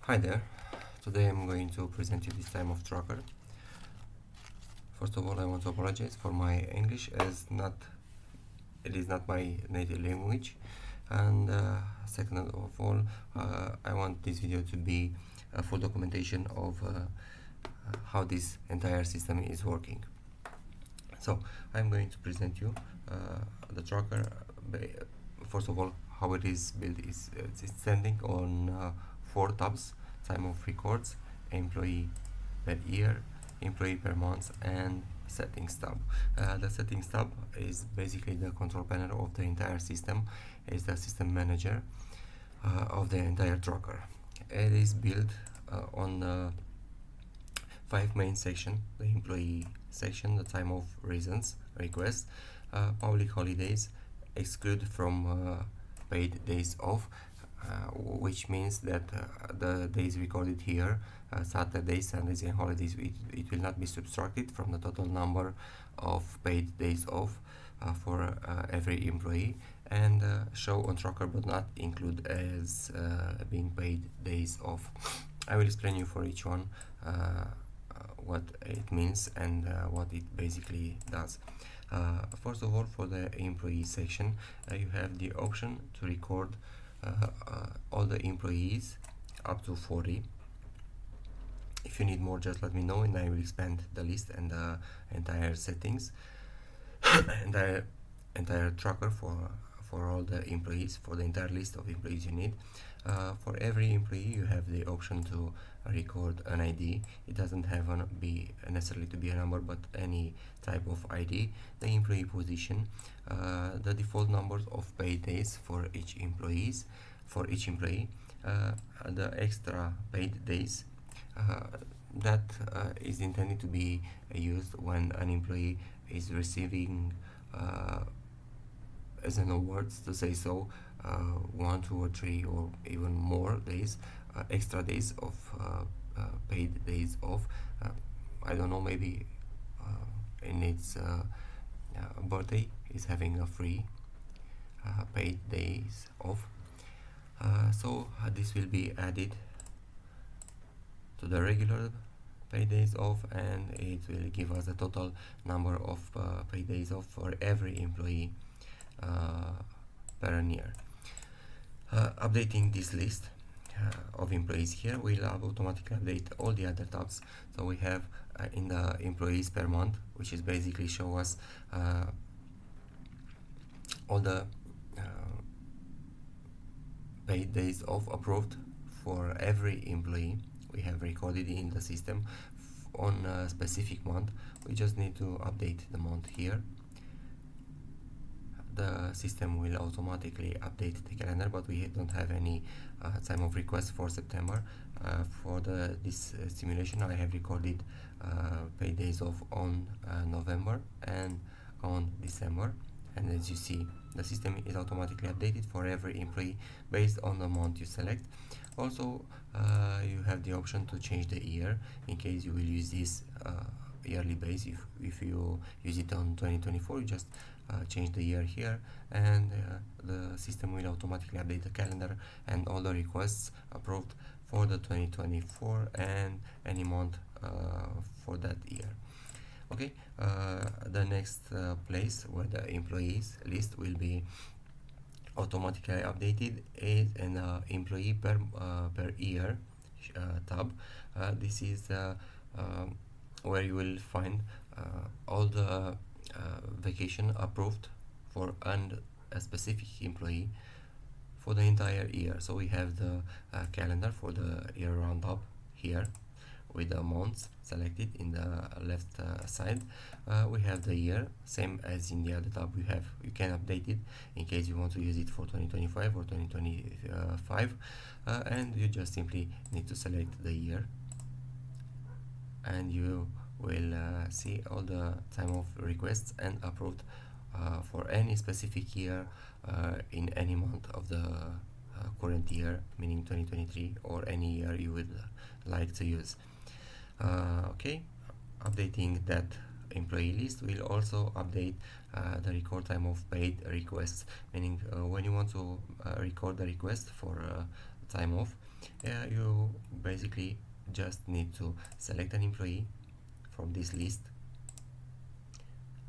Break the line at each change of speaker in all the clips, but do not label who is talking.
Hi there. Today I'm going to present you this time of tracker. First of all, I want to apologize for my English as it is not my native language, and second of all, I want this video to be a full documentation of how this entire system is working. So I'm going to present you the tracker. First of all, how it is built is it's standing on 4 tabs: time of records, employee per year, employee per month, and settings tab. The settings tab is basically the control panel of the entire system. It's the system manager of the entire tracker. It is built on 5 main sections: the employee section, the time of reasons, requests, public holidays, exclude from paid days off, which means that the days recorded here, Saturdays, Sundays and holidays, it will not be subtracted from the total number of paid days off for every employee, and show on tracker but not include as being paid days off. I will explain you for each one what it means and what it basically does. First of all, for the employee section, you have the option to record all the employees up to 40. If you need more, just let me know and I will expand the list and the entire settings entire tracker for all the employees, for the entire list of employees you need. For every employee you have the option to record an ID. It doesn't have be necessarily to be a number, but any type of ID, the employee position, the default numbers of paid days for each employee, the extra paid days that is intended to be used when an employee is receiving as an awards, to say so, 1, 2 or 3 or even more days, extra days of paid days off. I don't know, maybe in its birthday is having a free paid days off. So this will be added to the regular paid days off, and it will give us a total number of paid days off for every employee per year. Updating this list of employees here will automatically update all the other tabs. So we have in the employees per month, which is basically show us all the paid days off approved for every employee we have recorded in the system on a specific month. We just need to update the month here. The system will automatically update the calendar, but we don't have any time of request for September. For this simulation, I have recorded paid days off on November and on December, and as you see, the system is automatically updated for every employee based on the month you select. Also, you have the option to change the year in case you will use this yearly base. If you use it on 2024, you just change the year here, and the system will automatically update the calendar and all the requests approved for the 2024 and any month for that year. Okay, the next place where the employees list will be automatically updated is an employee per year tab. This is where you will find all the vacation approved for a specific employee for the entire year. So we have the calendar for the year roundup here with the months selected in the left side. We have the year, same as in the other tab. You can update it in case you want to use it for 2025 or 2025, and you just simply need to select the year, and you will see all the time of requests and approved for any specific year in any month of the current year, meaning 2023 or any year you would like to use. Okay, updating that employee list will also update the record time of paid requests, meaning when you want to record the request for time off, You basically just need to select an employee from this list,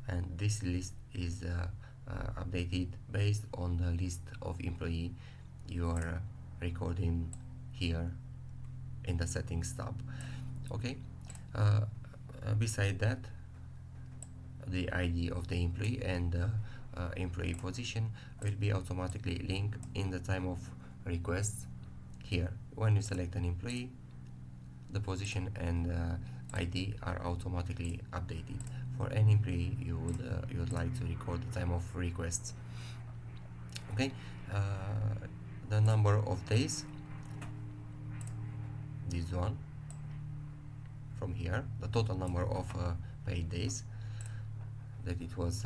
and this list is updated based on the list of employee you are recording here in the settings tab. Okay, beside that, the ID of the employee and the employee position will be automatically linked in the time of request here. When you select an employee, the position and ID are automatically updated for any employee you would like to record the time of requests. Okay, the number of days, this one from here, the total number of paid days that it was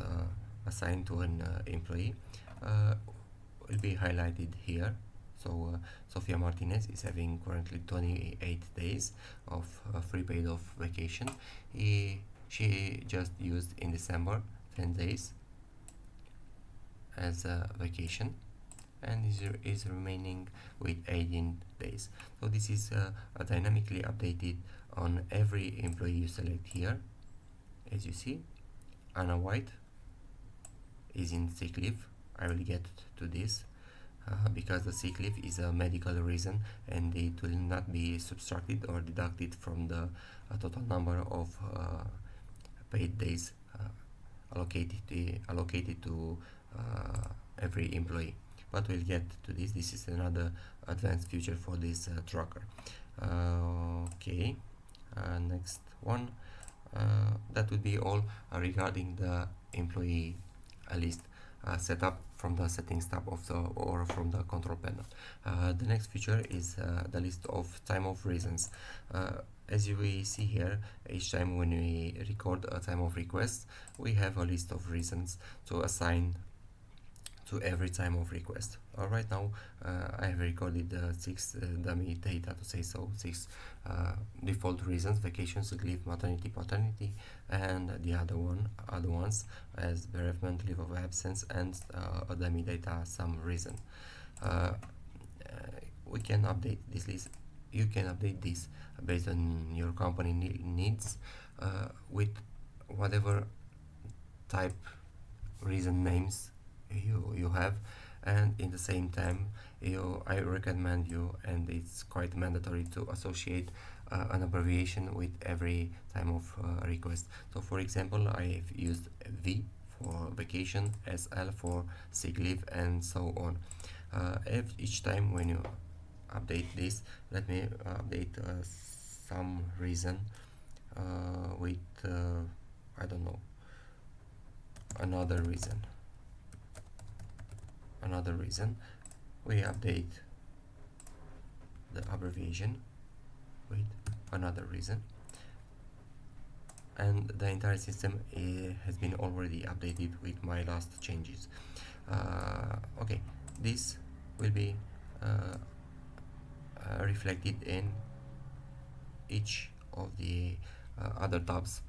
assigned to an employee will be highlighted here. So Sofia Martinez is having currently 28 days of free paid of vacation. She just used in December 10 days as a vacation, and is remaining with 18 days. So this is dynamically updated on every employee you select here. As you see, Anna White is in sick leave. I will get to this because the sick leave is a medical reason and it will not be subtracted or deducted from the total number of paid days allocated to every employee. But we'll get to this. This is another advanced feature for this tracker. Okay, next one. That would be all regarding the employee list setup from the settings tab of the or from the control panel. The next feature is the list of time of reasons. As we see here, each time when we record a time of request, we have a list of reasons to assign to every time of request. Right now I have recorded 6 dummy data, to say so, 6 default reasons: vacation, sick leave, maternity, paternity, and the other ones as bereavement, leave of absence, and a dummy data some reason. We can update this list. You can update this based on your company needs with whatever type reason names you have, and in the same time I recommend you, and it's quite mandatory, to associate an abbreviation with every time of request. So for example, I have used V for vacation, SL for sick leave, and so on. Each time when you update this, let me update some reason with I don't know, another reason, we update the abbreviation with another reason, and the entire system has been already updated with my last changes. Okay, this will be reflected in each of the other tabs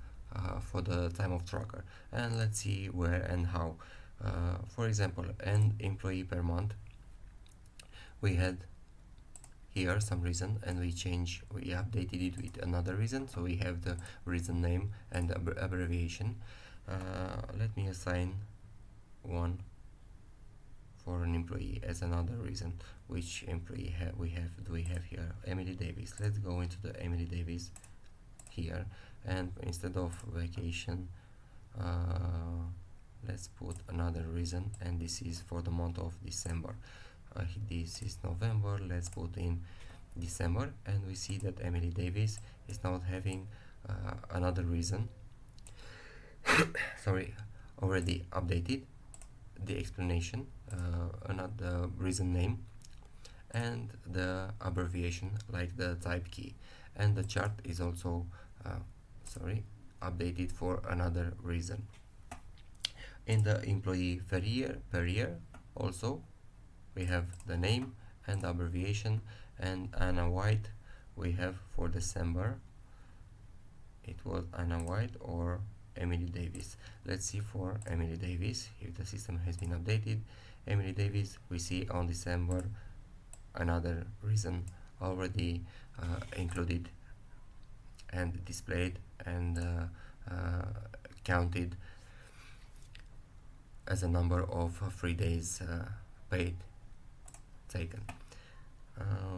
for the time of tracker, and let's see where and how. For example, an employee per month, we had here some reason, and we updated it with another reason, so we have the reason name and abbreviation. Let me assign one for an employee as another reason. Which employee do we have here? Emily Davis. Let's go into the Emily Davis here, and instead of vacation, let's put another reason, and this is for the month of December. This is November, let's put in December, and we see that Emily Davis is now having another reason sorry, already updated the explanation, another reason name, and the abbreviation like the type key, and the chart is also updated for another reason. In the employee per year also we have the name and the abbreviation, and Anna White we have for December, it was Anna White or Emily Davis. Let's see for Emily Davis if the system has been updated. Emily Davis, we see on December another reason already included and displayed and counted as a number of free days paid taken.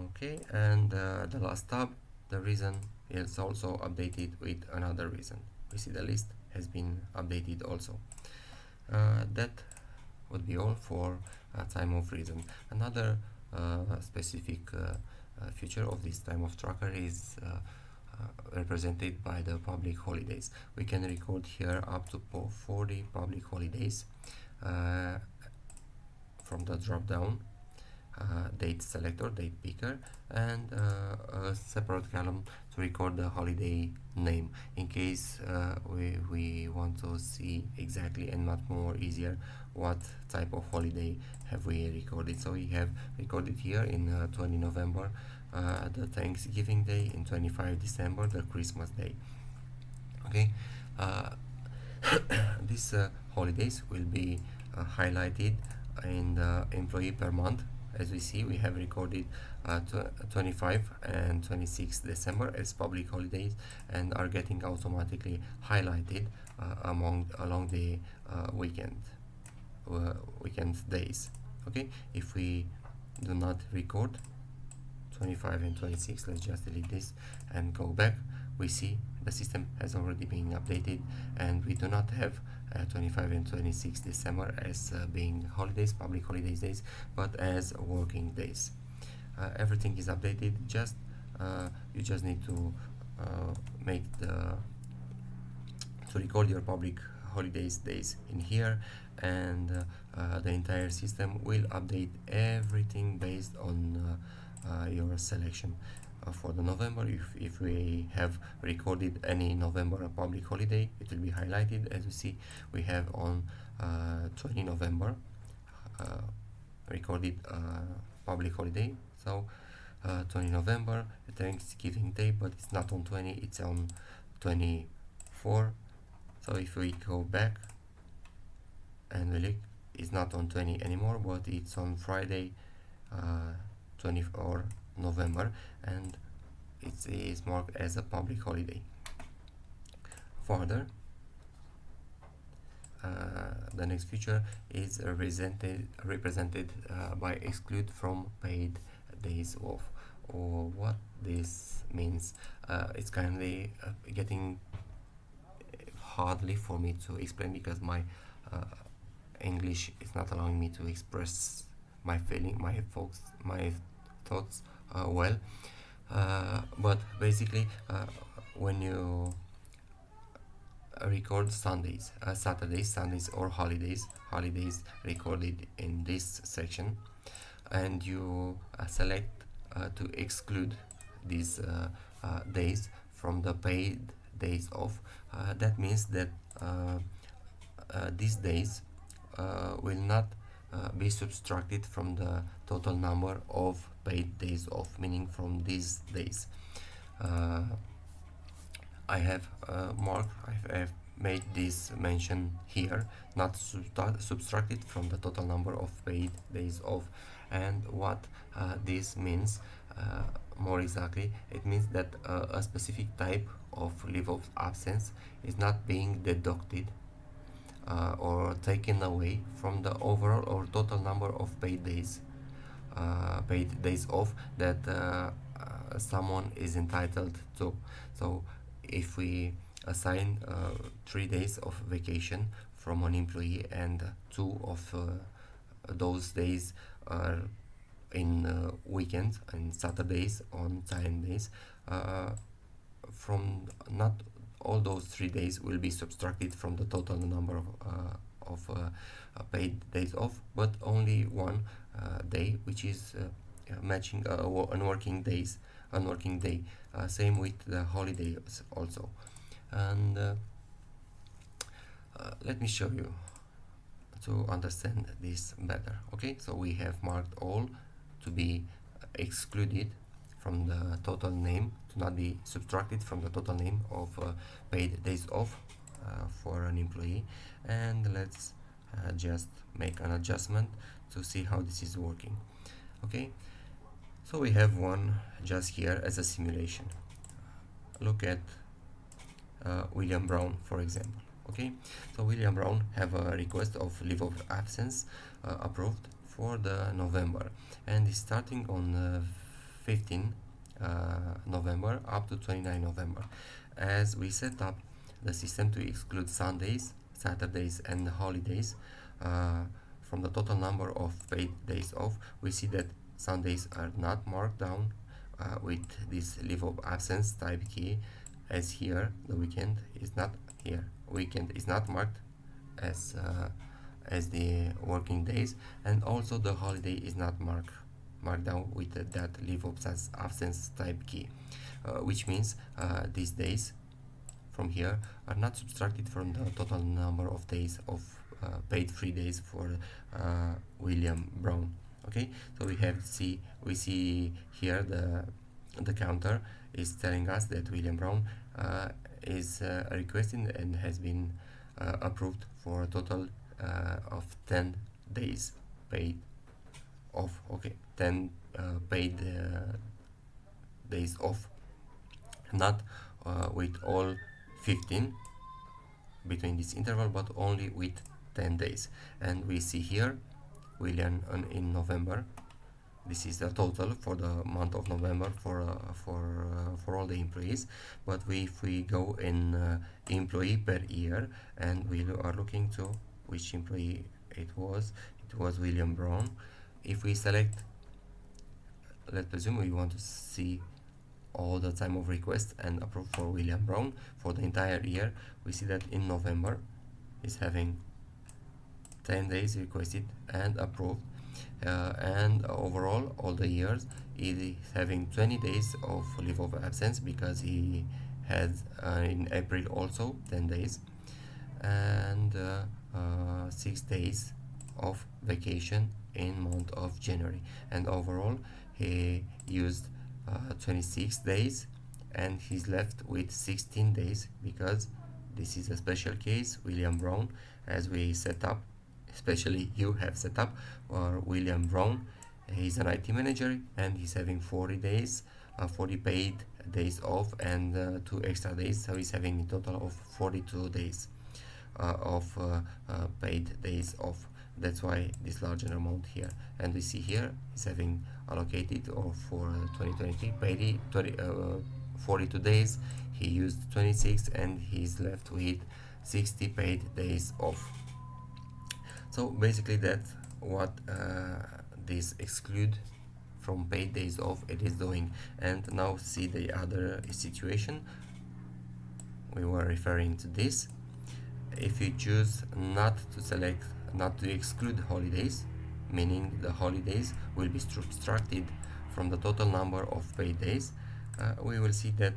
Okay, and the last tab, the reason, is also updated with another reason. We see the list has been updated also. That would be all for time of reason. Another specific feature of this time of tracker is represented by the public holidays. We can record here up to 40 public holidays from the drop down date selector, date picker, and a separate column to record the holiday name in case we want to see exactly and much more easier what type of holiday have we recorded. So we have recorded here in 20 November the Thanksgiving Day, in 25 December the Christmas Day. Okay, these holidays will be highlighted in the employee per month. As we see, we have recorded 25 and 26 December as public holidays and are getting automatically highlighted along the weekend days. Okay, if we do not record 25 and 26, let's just delete this and go back. We see the system has already been updated and we do not have 25 and 26 December as being holidays, public holidays days, but as working days. Everything is updated. You just need to record your public holidays days in here, and the entire system will update everything based on your selection. For the November, if we have recorded any November public holiday, it will be highlighted. As we see, we have on 20 November recorded public holiday. So 20 November, Thanksgiving Day, but it's not on 20, it's on 24. So if we go back and we look, it's not on 20 anymore, but it's on Friday 24 November, and it is marked as a public holiday. Further, the next feature is represented by exclude from paid days off. Or what this means, it's kindly getting hardly for me to explain because my English is not allowing me to express my feeling, my thoughts well. But basically, when you record Sundays, Saturdays, Sundays, or holidays recorded in this section, and you select to exclude these days from the paid days off, that means that these days will not be subtracted from the total number of paid days off, meaning from these days. I have made this mention here, not subtracted from the total number of paid days off. And what this means, more exactly, it means that a specific type of leave of absence is not being deducted or taken away from the overall or total number of paid days off that someone is entitled to. So if we assign 3 days of vacation from an employee and 2 of those days are in weekends and Saturdays on time days, from not all those 3 days will be subtracted from the total number of paid days off, but only one day, which is matching unworking day. Same with the holidays also. And let me show you to understand this better. Okay, so we have marked all to be excluded from the total name, to not be subtracted from the total name of paid days off for an employee. And let's just make an adjustment to see how this is working. Okay, So we have one just here as a simulation. Look at William Brown, for example. Okay, so William Brown have a request of leave of absence approved for the November, and is starting on 15 November up to 29 November. As we set up the system to exclude Sundays, Saturdays, and holidays from the total number of paid days off, we see that Sundays are not marked down with this leave of absence type key, as here the weekend is not here. Weekend is not marked as the working days, and also the holiday is not marked down with that leave of absence type key, which means these days from here are not subtracted from the total number of days of paid free days for William Brown. Okay, so we see here the counter is telling us that William Brown is requesting and has been approved for a total of 10 days paid off. Okay, 10 paid days off, not with all 15 between this interval, but only with 10 days. And we see here William in November. This is the total for the month of November for all the employees. But if we go in employee per year, and we are looking to which employee it was William Brown. If we select, let's presume we want to see all the time of request and approve for William Brown for the entire year, we see that in November is having 10 days requested and approved, and overall all the years it is having 20 days of leave of absence, because he had in April also 10 days, and 6 days of vacation in month of January, and overall he used 26 days, and he's left with 16 days, because this is a special case. William Brown, as we set up, especially you have set up for William Brown, he's an IT manager and he's having 40 days 40 paid days off, and 2 extra days, so he's having a total of 42 days of paid days off. That's why this larger amount here, and we see here he's having allocated, or for 2023 paid 42 days, he used 26, and he's left with 60 paid days off. So basically that's what this exclude from paid days off it is doing. And now see the other situation. We were referring to this. If you choose not to exclude holidays, meaning the holidays will be subtracted from the total number of paid days, we will see that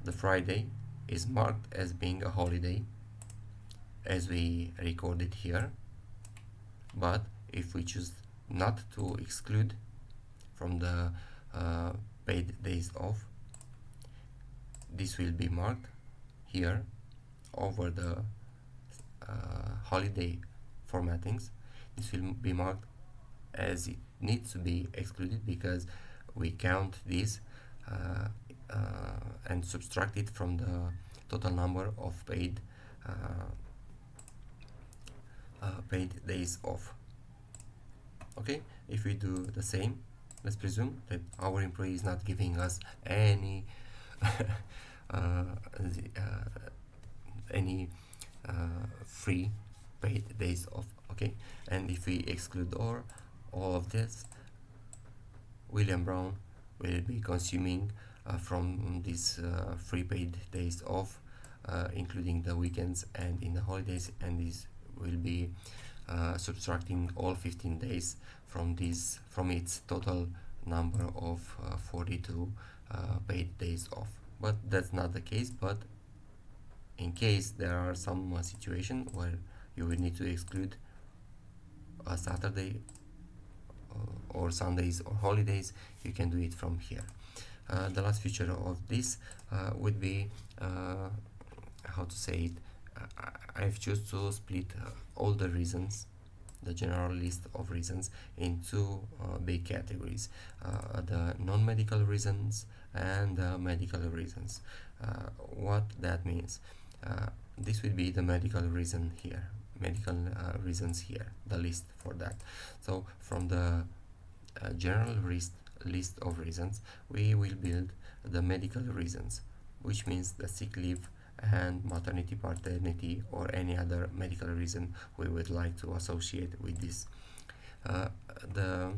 the Friday is marked as being a holiday, as we recorded here. But if we choose not to exclude from the paid days off, this will be marked here over the holiday formattings. This will be marked as it needs to be excluded, because we count this and subtract it from the total number of paid days off. Okay, if we do the same, let's presume that our employee is not giving us any any free paid days off. Okay, and if we exclude all of this, William Brown will be consuming from these free paid days off, including the weekends and in the holidays, and this will be subtracting all 15 days from its total number of 42 paid days off. But that's not the case. But in case there are some situation where you will need to exclude a Saturday or Sundays or holidays, you can do it from here. The last feature of this would be how to say it. I've chosen to split all the reasons the general list of reasons in two big categories, the non-medical reasons and the medical reasons. What that means, this will be the medical reason here, medical reasons here, the list for that. So from the general list of reasons, we will build the medical reasons, which means the sick leave and maternity, paternity, or any other medical reason we would like to associate with this. Uh, the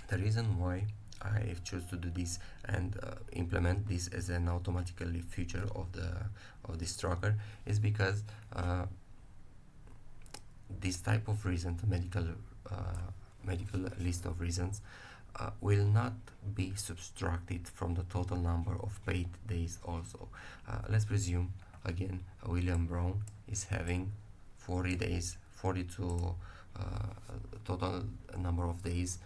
the reason why I choose to do this and implement this as an automatically feature of this tracker is because this type of reason, the medical list of reasons, will not be subtracted from the total number of paid days also. Let's presume again William Brown is having 40 days, 42 total number of days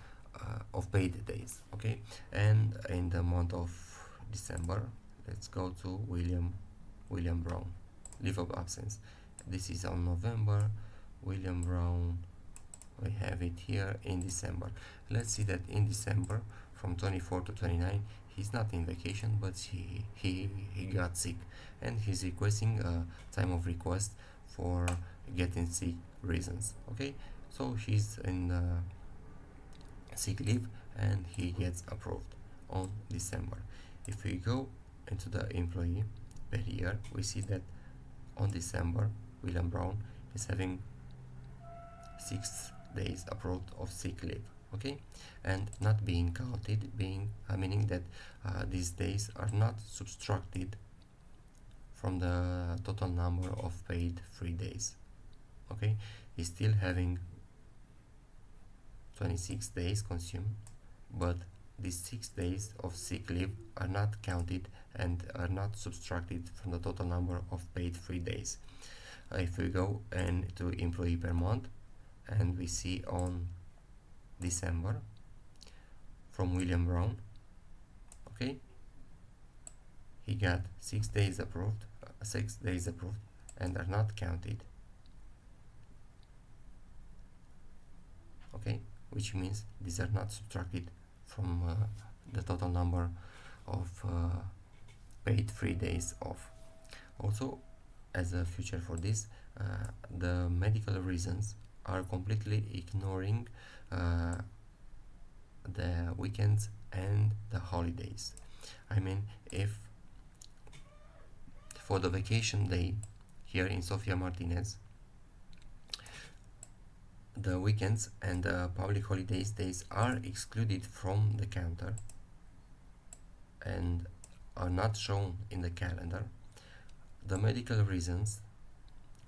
of paid days, okay? And in the month of December, let's go to William Brown, leave of absence. This is on November. William Brown, we have it here in December. Let's see that in December from 24 to 29 he's not in vacation, but he got sick and he's requesting a time of request for getting sick reasons, okay? So he's in sick leave and he gets approved on December. If we go into the employee per year, we see that on December William Brown is having 6 days approved of sick leave, okay, and not being counted, meaning that these days are not subtracted from the total number of paid free days, okay. He's still having 26 days consumed, but these 6 days of sick leave are not counted and are not subtracted from the total number of paid free days. If we go to employee per month, and we see on December from William Brown, okay, he got 6 days approved, and are not counted, okay, which means these are not subtracted from the total number of paid free days off. Also, as a feature for this, the medical reasons are completely ignoring the weekends and the holidays. I mean, if for the vacation day here in Sofia Martinez, the weekends and the public holidays days are excluded from the counter and are not shown in the calendar, the medical reasons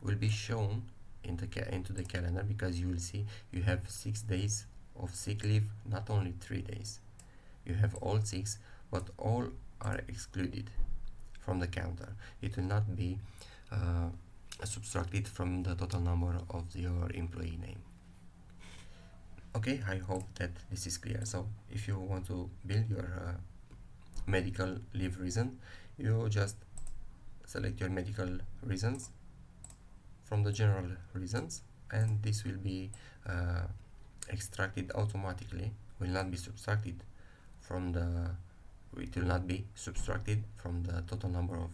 will be shown into the calendar, because you will see you have 6 days of sick leave, not only 3 days. You have all 6, but all are excluded from the counter. It will not be subtracted from the total number of your employee name. Okay, I hope that this is clear. So if you want to build your medical leave reason, you just select your medical reasons from the general reasons, and this will be extracted automatically, will not be subtracted from the it will not be subtracted from the total number of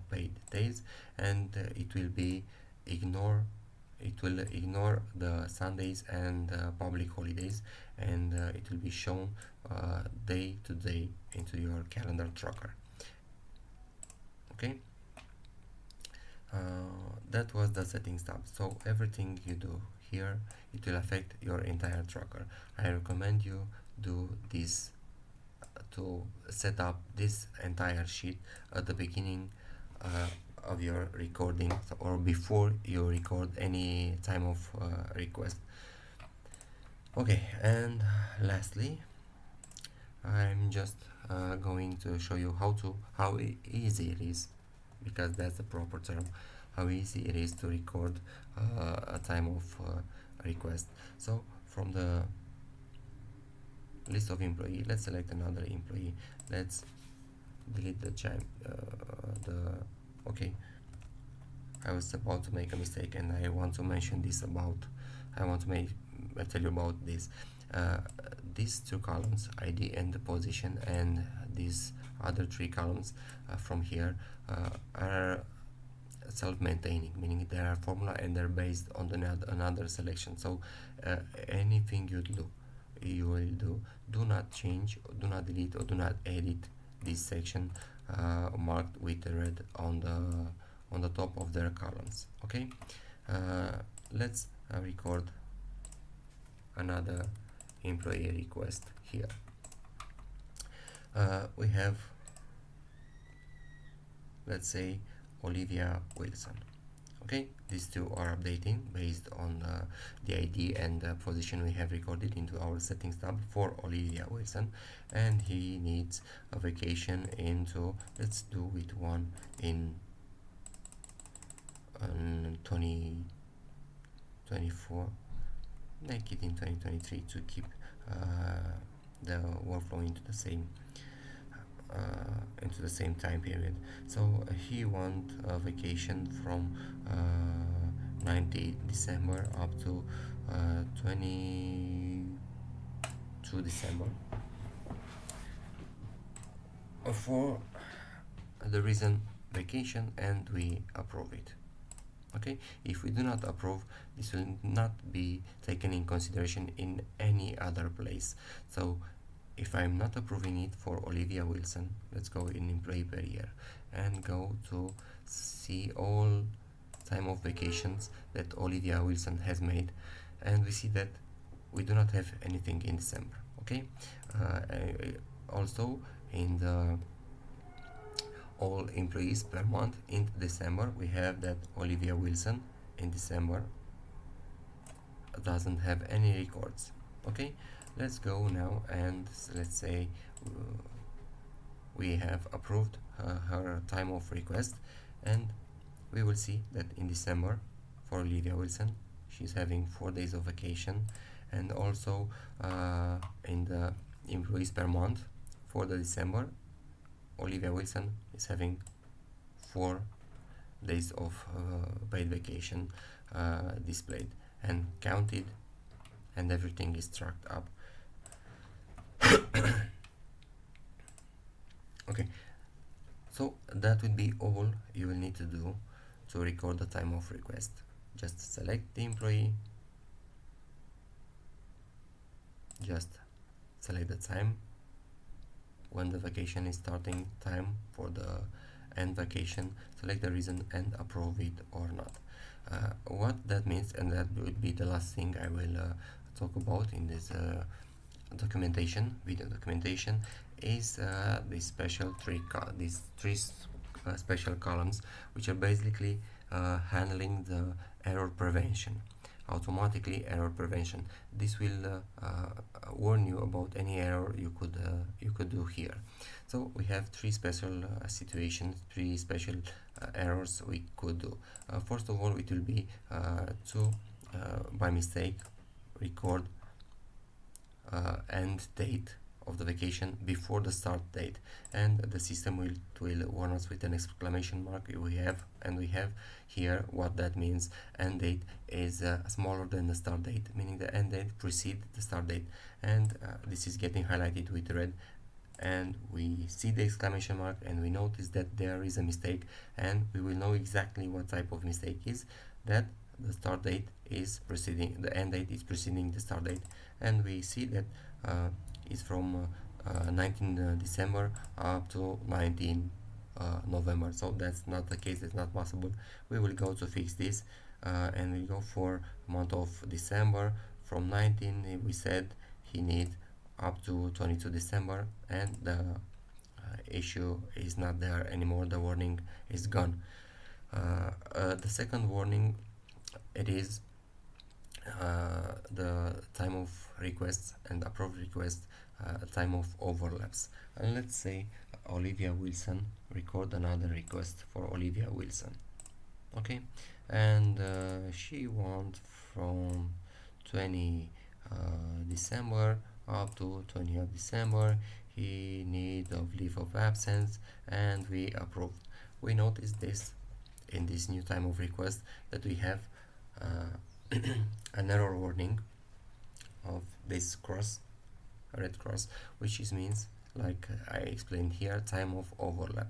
paid days, and it will ignore the Sundays and public holidays, and it will be shown day to day into your calendar tracker, okay. That was the settings tab. So everything you do here, it will affect your entire tracker. I recommend you do this to set up this entire sheet at the beginning of your recording, or before you record any time of request. Okay, and lastly, I'm just going to show you how easy it is, because that's the proper term, how easy it is to record a time of request. So from the list of employee, let's select another employee. Let's delete okay, I was about to make a mistake, and I want to mention this about I want to tell you about this. These two columns, ID and the position, and these other three columns from here are self-maintaining, meaning they are formula and they're based on another selection. So anything you will do not change, do not delete, or do not edit this section marked with red on the top of their columns. Okay, let's record another employee request here. We have, let's say, Olivia Wilson. Okay, these two are updating based on the ID and the position we have recorded into our settings tab for Olivia Wilson, and he needs a vacation into, let's do it one in 2024, make it in 2023 to keep the workflow into the same time period. So he wants a vacation from 19 December up to 22 December for the reason vacation, and we approve it. Okay, if we do not approve, this will not be taken in consideration in any other place. So if I'm not approving it for Olivia Wilson, let's go in employee per year and go to see all time of vacations that Olivia Wilson has made, and we see that we do not have anything in December. Okay, also in the all employees per month in December, we have that Olivia Wilson in December doesn't have any records. Okay, let's go now and let's say we have approved her time of request, and we will see that in December for Olivia Wilson she's having 4 days of vacation, and also in the employees per month for the December, Olivia Wilson is having 4 days of paid vacation displayed and counted, and everything is tracked up. Okay, so that would be all you will need to do to record the time of request. Just select the employee, just select the time when the vacation is starting, time for the end vacation, select the reason and approve it or not. What that means, and that would be the last thing I will talk about in this video documentation, is these three special columns, which are basically handling the error prevention, automatically error prevention. This will warn you about any error you could do here. So we have 3 special situations, 3 special errors we could do. First of all, it will be to by mistake record end date of the vacation before the start date, and the system will warn us with an exclamation mark. We have here what that means. End date is smaller than the start date, meaning the end date precedes the start date, and this is getting highlighted with red, and we see the exclamation mark and we notice that there is a mistake, and we will know exactly what type of mistake is that. The start date is preceding the end date is preceding the start date, and we see that is from 19 December up to 19 November. So that's not the case, it's not possible. We will go to fix this, and we go for month of December. From 19 we said he need up to 22 December, and the issue is not there anymore, the warning is gone. The second warning, it is the time of requests and approved request time of overlaps. And let's say Olivia Wilson, record another request for Olivia Wilson. Okay, and she wants from 20 December up to 20th December. He need of leave of absence, and we approved. We notice this in this new time of request that we have an error warning of this cross, red cross, which is means, like I explained here, time of overlap.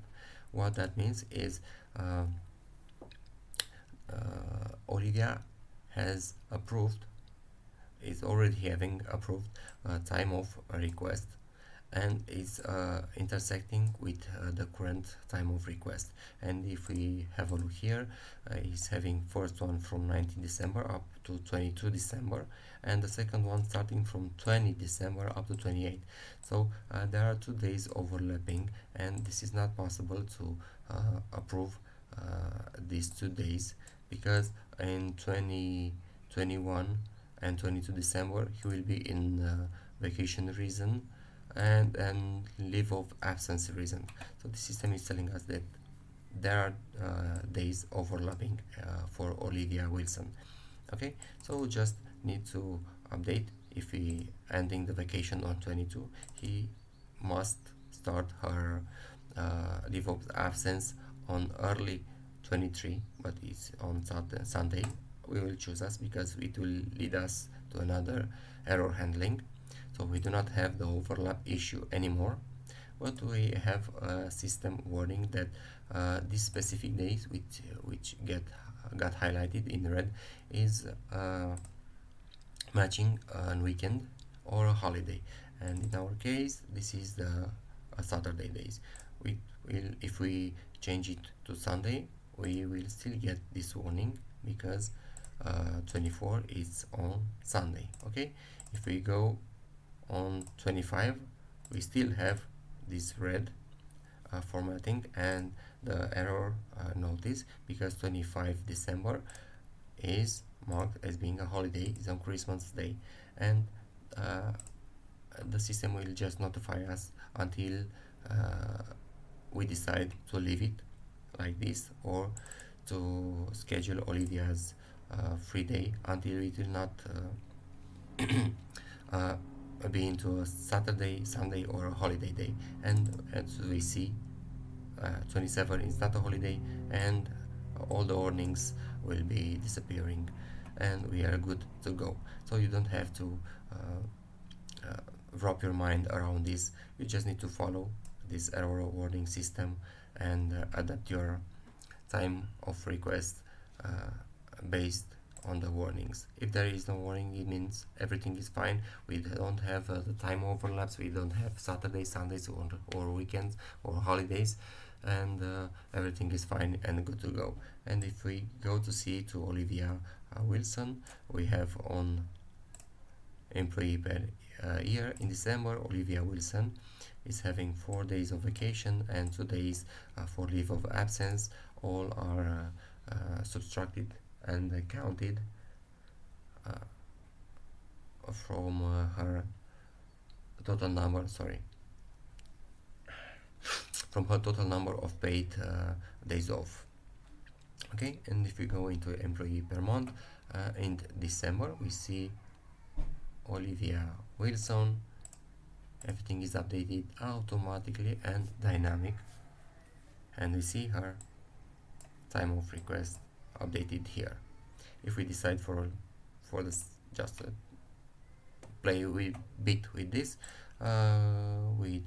What that means is Olivia has approved, is already having approved time of request, and is intersecting with the current time of request. And if we have a look here, is having first one from 19 December up to 22 December, and the second one starting from 20 December up to 28. So there are 2 days overlapping, and this is not possible to approve these 2 days, because in 2021 and 22 December he will be in vacation reason and leave of absence reason. So the system is telling us that there are days overlapping for Olivia Wilson. Okay, so just need to update. If we ending the vacation on 22, he must start her leave of absence on early 23, but it's on Sunday. We will choose us because it will lead us to another error handling. So we do not have the overlap issue anymore, but we have a system warning that these specific days which got highlighted in red is matching a weekend or a holiday, and in our case this is the Saturday days. We will, if we change it to Sunday, we will still get this warning because 24 is on Sunday. Okay, if we go on 25, we still have this red formatting and the error notice, because 25 December is marked as being a holiday, is on Christmas Day, and the system will just notify us until we decide to leave it like this, or to schedule Olivia's free day until it will not be into a Saturday, Sunday, or a holiday day. And as we see, 27 is not a holiday, and all the warnings will be disappearing, and we are good to go. So you don't have to wrap your mind around this. You just need to follow this error warning system and adapt your time of request based on the warnings. If there is no warning, it means everything is fine. We don't have the time overlaps, we don't have Saturdays, Sundays, or weekends or holidays, and everything is fine and good to go. And if we go to see to Olivia Wilson, we have on employee per year in December, Olivia Wilson is having 4 days of vacation and 2 days for leave of absence. All are subtracted and counted from her total number, from her total number of paid days off. Okay, and if we go into employee per month, in December we see Olivia Wilson. Everything is updated automatically and dynamic, and we see her time of request updated here. If we decide for this, just play with bit with this, we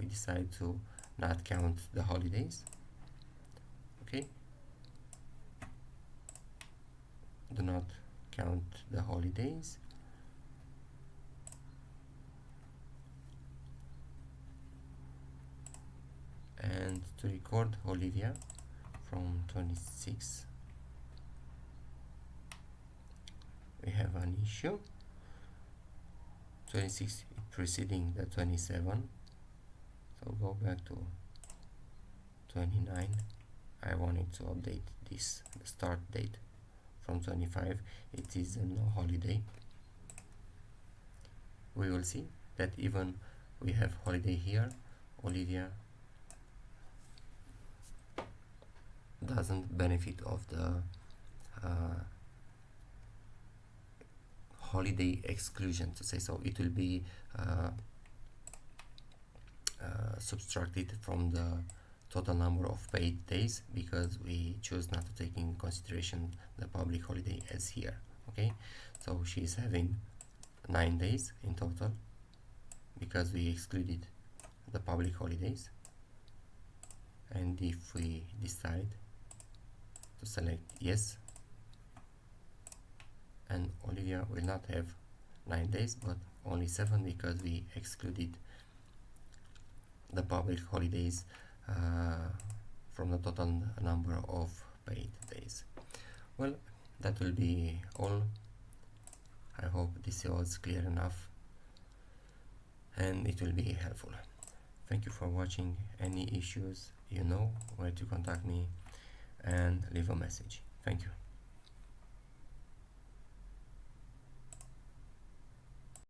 decide to not count the holidays. Okay, do not count the holidays, and to record Olivia from 26, we have an issue. 26 preceding the 27, so go back to 29. I wanted to update this start date from 25. It is no holiday. We will see that even we have holiday here, Olivia doesn't benefit of the holiday exclusion, to say so. It will be subtracted from the total number of paid days, because we choose not to take in consideration the public holiday as here. Okay, so she's having 9 days in total because we excluded the public holidays. And if we decide to select yes, and Olivia will not have 9 days but only 7 because we excluded the public holidays from the total number of paid days. Well, that will be all. I hope this was clear enough and it will be helpful. Thank you for watching. Any issues, you know where to contact me and leave a message. Thank you.